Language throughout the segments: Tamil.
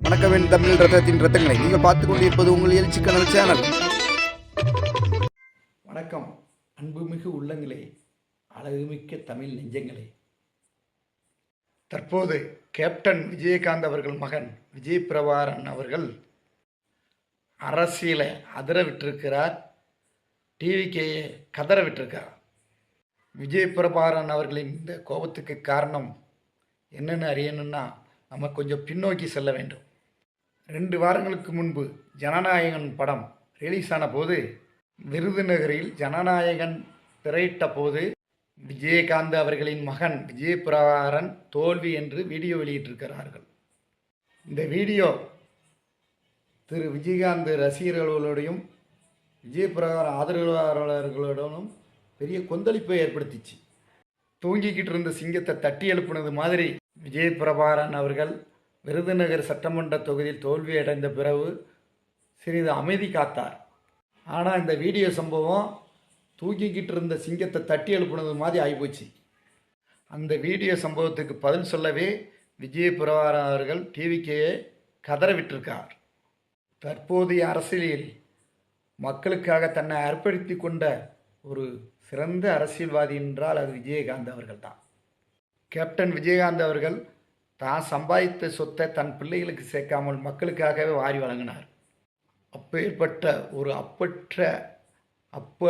வணக்கம் என் தமிழ் ரத்தத்தின் ரத்தங்களை நீங்கள் பார்த்துக் கொண்டிருப்பது உங்கள் எழுச்சி கனல் சேனல். வணக்கம் அன்புமிகு உள்ளங்களே, அழகுமிக்க தமிழ் நெஞ்சங்களே. தற்போது கேப்டன் விஜயகாந்த் அவர்கள் மகன் விஜய் பிரபாரன் அவர்கள் அரசியலை அதர விட்டிருக்கிறார். டிவிகேயை கதற விட்டிருக்கிறார். விஜய் பிரபாரன் அவர்களின் இந்த கோபத்துக்கு காரணம் என்னென்னு அறியணும்னா நம்ம கொஞ்சம் பின்னோக்கி செல்ல வேண்டும். 2 வாரங்களுக்கு முன்பு ஜனநாயகன் படம் ரிலீஸ் ஆன போது விருதுநகரில் ஜனநாயகன் திரையிட்ட போது விஜயகாந்த் அவர்களின் மகன் விஜய் பிரபாரன் தோல்வி என்று வீடியோ வெளியிட்டிருக்கிறார்கள். இந்த வீடியோ திரு விஜயகாந்த் ரசிகர்களோடையும் விஜய் பிரபாரன் ஆதரவாளர்களுடனும் பெரிய கொந்தளிப்பை ஏற்படுத்திச்சு. தூங்கிக்கிட்டு இருந்த சிங்கத்தை தட்டி எழுப்புனது மாதிரி விஜய் பிரபாரன் அவர்கள் விருதுநகர் சட்டமன்ற தொகுதியில் தோல்வியடைந்த பிறகு சிறிது அமைதி காத்தார். ஆனால் இந்த வீடியோ சம்பவம் தூக்கிக்கிட்டு இருந்த சிங்கத்தை தட்டி எழுப்புனது மாதிரி ஆகிப்போச்சு. அந்த வீடியோ சம்பவத்துக்கு பதில் சொல்லவே விஜய் பிரபாரன் அவர்கள் டிவிகேயை கதற விட்டிருக்கார். தற்போதைய அரசியலில் மக்களுக்காக தன்னை அர்ப்பணித்து கொண்ட ஒரு சிறந்த அரசியல்வாதி என்றால் அது விஜயகாந்த் அவர்கள் தான். கேப்டன் விஜயகாந்த் அவர்கள் தான் சம்பாதித்த சொத்தை தன் பிள்ளைகளுக்கு சேர்க்காமல் மக்களுக்காகவே வாரி வழங்கினார். அப்பேற்பட்ட ஒரு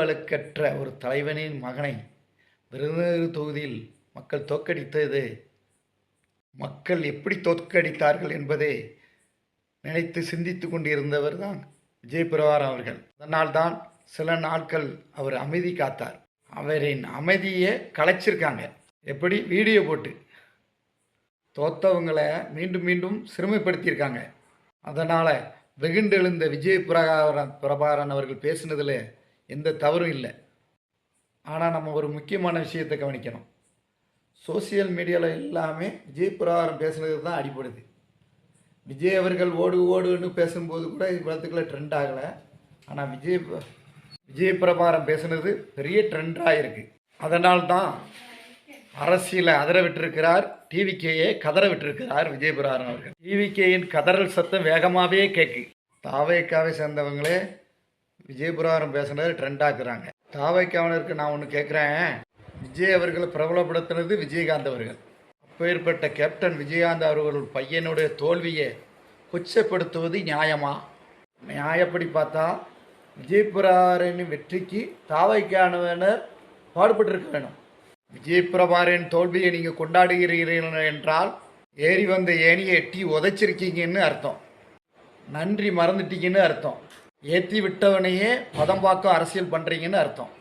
அழுக்கற்ற ஒரு தலைவனின் மகனை விருதுநகர் தொகுதியில் மக்கள் தோற்கடித்தது, மக்கள் எப்படி தோற்கடித்தார்கள் என்பதை நினைத்து சிந்தித்து கொண்டிருந்தவர் தான் விஜய் பிரபாரன் அவர்கள். அதனால்தான் சில நாட்கள் அவர் அமைதி காத்தார். அவரின் அமைதியை கலைச்சிருக்காங்க. எப்படி? வீடியோ போட்டு தோத்தவங்களை மீண்டும் மீண்டும் சிறுமைப்படுத்தியிருக்காங்க. அதனால் வெகுண்டெழுந்த விஜய் பிரபாரன் அவர்கள் பேசுனதில் எந்த தவறும் இல்லை. ஆனால் நம்ம ஒரு முக்கியமான விஷயத்தை கவனிக்கணும். சோசியல் மீடியாவில் எல்லாமே விஜய் பிரபாரன் பேசுனது தான் அடிப்படுது. விஜய் அவர்கள் ஓடுன்னு பேசும்போது கூட இவ்வளத்துக்குள்ள ட்ரெண்ட் ஆகலை. ஆனால் விஜய் பிரபாரன் பேசுனது பெரிய ட்ரெண்டாக இருக்குது. அதனால்தான் அரசியலை அதர விட்டிருக்கிறார். டிவிகேயை கதற விட்டிருக்கிறார் விஜய் பிரபாரன் அவர்கள். டிவிகேயின் கதறல் சத்தம் வேகமாகவே கேட்கு. தாவேக்காவை சேர்ந்தவங்களே விஜய் பிரபாரன் பேசுனது ட்ரெண்டாக்குறாங்க. தாவேக்காவினருக்கு நான் ஒன்று கேட்குறேன். விஜய் அவர்களை பிரபலப்படுத்தினது விஜயகாந்த் அவர்கள். அப்பேற்பட்ட கேப்டன் விஜயகாந்த் அவர்கள் பையனுடைய தோல்வியை கொச்சைப்படுத்துவது நியாயமா? நியாயப்படி பார்த்தா விஜய் பிரபாரனின் வெற்றிக்கு தாவேக்கானவர் பாடுபட்டிருக்க வேணும். விஜய் பிரபாரன் தோல்வியை நீங்கள் கொண்டாடுகிறீர்கள் என்றால் ஏறி வந்த ஏணியை எட்டி உதைச்சிருக்கீங்கன்னு அர்த்தம். நன்றி மறந்துட்டீங்கன்னு அர்த்தம். ஏற்றி விட்டவனையே பதம் பார்க்க அரசியல் பண்ணுறீங்கன்னு அர்த்தம்.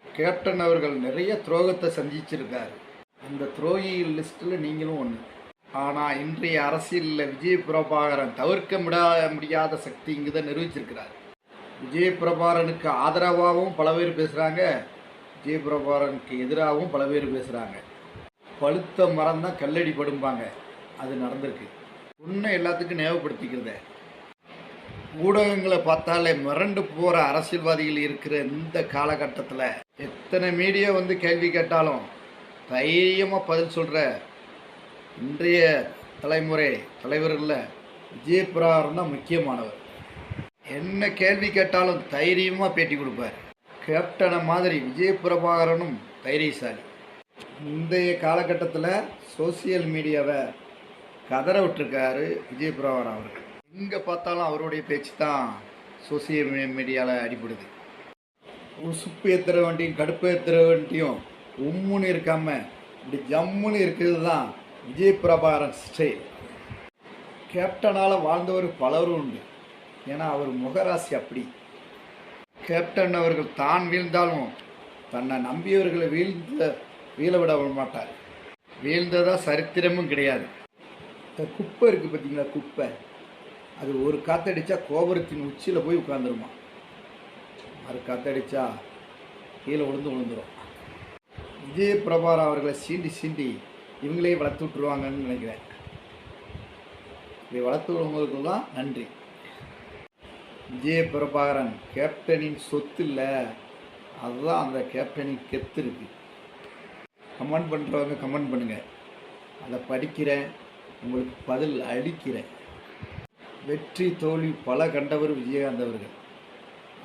கேப்டன் அவர்கள் நிறைய துரோகத்தை சந்திச்சிருக்காரு. அந்த துரோகி லிஸ்ட்டில் நீங்களும் ஒன்று. ஆனால் இன்றைய அரசியலில் விஜய் பிரபாகரன் தவிர்க்க முடியாத சக்தி இங்கு தான் நிரூபிச்சிருக்கிறார். விஜய் பிரபாரனுக்கு ஆதரவாகவும் பல பேர் பேசுகிறாங்க, விஜய் பிரபாரனுக்கு எதிராகவும் பல பேர் பேசுகிறாங்க. பழுத்த மரம் தான் கல்லடி படும்பாங்க. அது நடந்திருக்கு. உன்னை எல்லாத்துக்கும் ஞாபகப்படுத்திக்கிறத ஊடகங்களை பார்த்தாலே மிரண்டு போகிற அரசியல்வாதிகள் இருக்கிற இந்த காலகட்டத்தில் எத்தனை மீடியா வந்து கேள்வி கேட்டாலும் தைரியமாக பதில் சொல்கிற இன்றைய தலைமுறை தலைவர்களில் விஜய் பிரபாரன் தான் முக்கியமானவர். என்ன கேள்வி கேட்டாலும் தைரியமாக பேட்டி கொடுப்பார். கேப்டனை மாதிரி விஜய் பிரபாகரனும் தைரியசாலி. இன்றைய காலகட்டத்தில் சோசியல் மீடியாவை கதற விட்டுருக்காரு விஜய் பிரபாகரன் அவர்கள். எங்கே பார்த்தாலும் அவருடைய பேச்சு தான் சோசியல் மீடியாவில் அடிபடுது. உசுப்பு ஏற்றுற வண்டியும் கடுப்பு ஏற்றுற வண்டியும் உம்முன்னு இருக்காமல் இப்படி ஜம்முன்னு இருக்கிறது தான் விஜய் பிரபாகரன் ஸ்டைல். கேப்டனால் வாழ்ந்தவர் பலரும் உண்டு. ஏன்னா அவர் முகராசி அப்படி. கேப்டன் அவர்கள் தான் வீழ்ந்தாலும் தன்னை நம்பியவர்களை வீழ விட மாட்டார். வீழ்ந்ததா சரித்திரமும் கிடையாது. இந்த குப்பை இருக்குது பார்த்தீங்களா, குப்பை, அது ஒரு காற்றடிச்சா கோபுரத்தின் உச்சியில் போய் உட்காந்துருமா. அது காற்றடிச்சா கீழே விழுந்துடும். விஜய் பிரபாரன் அவர்களை சீண்டி இவங்களே வளர்த்து விட்டுருவாங்கன்னு நினைக்கிறேன். இப்படி வளர்த்து விடுவங்களுக்கெல்லாம் நன்றி. விஜய் பிரபாகரன் கேப்டனின் சொத்து இல்லை, அதுதான் அந்த கேப்டனின் கெத்து இருக்கு. கமெண்ட் பண்ணுறவங்க கமெண்ட் பண்ணுங்கள். அதை படிக்கிறேன், உங்களுக்கு பதில் அளிக்கிறேன். வெற்றி தோல்வி பல கண்டவர் விஜயகாந்த் அவர்கள்.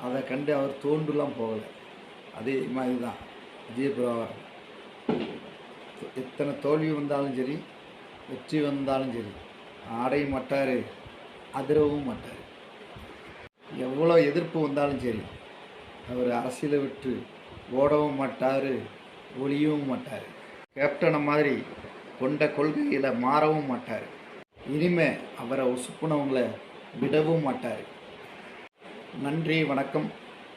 அதை கண்டு அவர் தோண்டுலாம் போகலை. அதே மாதிரி தான் விஜயபிரபாகரன். எத்தனை தோல்வி வந்தாலும் சரி, வெற்றி வந்தாலும் சரி, ஆடைய மாட்டார், அதிரவும் மாட்டார். எவ்வளோ எதிர்ப்பு வந்தாலும் சரி, அவர் அரசியலை விட்டு ஓடவும் மாட்டார், ஒளியவும் மாட்டார். கேப்டனை மாதிரி கொண்ட கொள்கையில் மாறவும் மாட்டார். இனிமே அவரை உசுப்புனவங்களை விடவும் மாட்டார். நன்றி, வணக்கம்.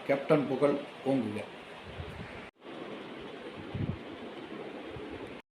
கேப்டன் புகழ் ஓங்குக.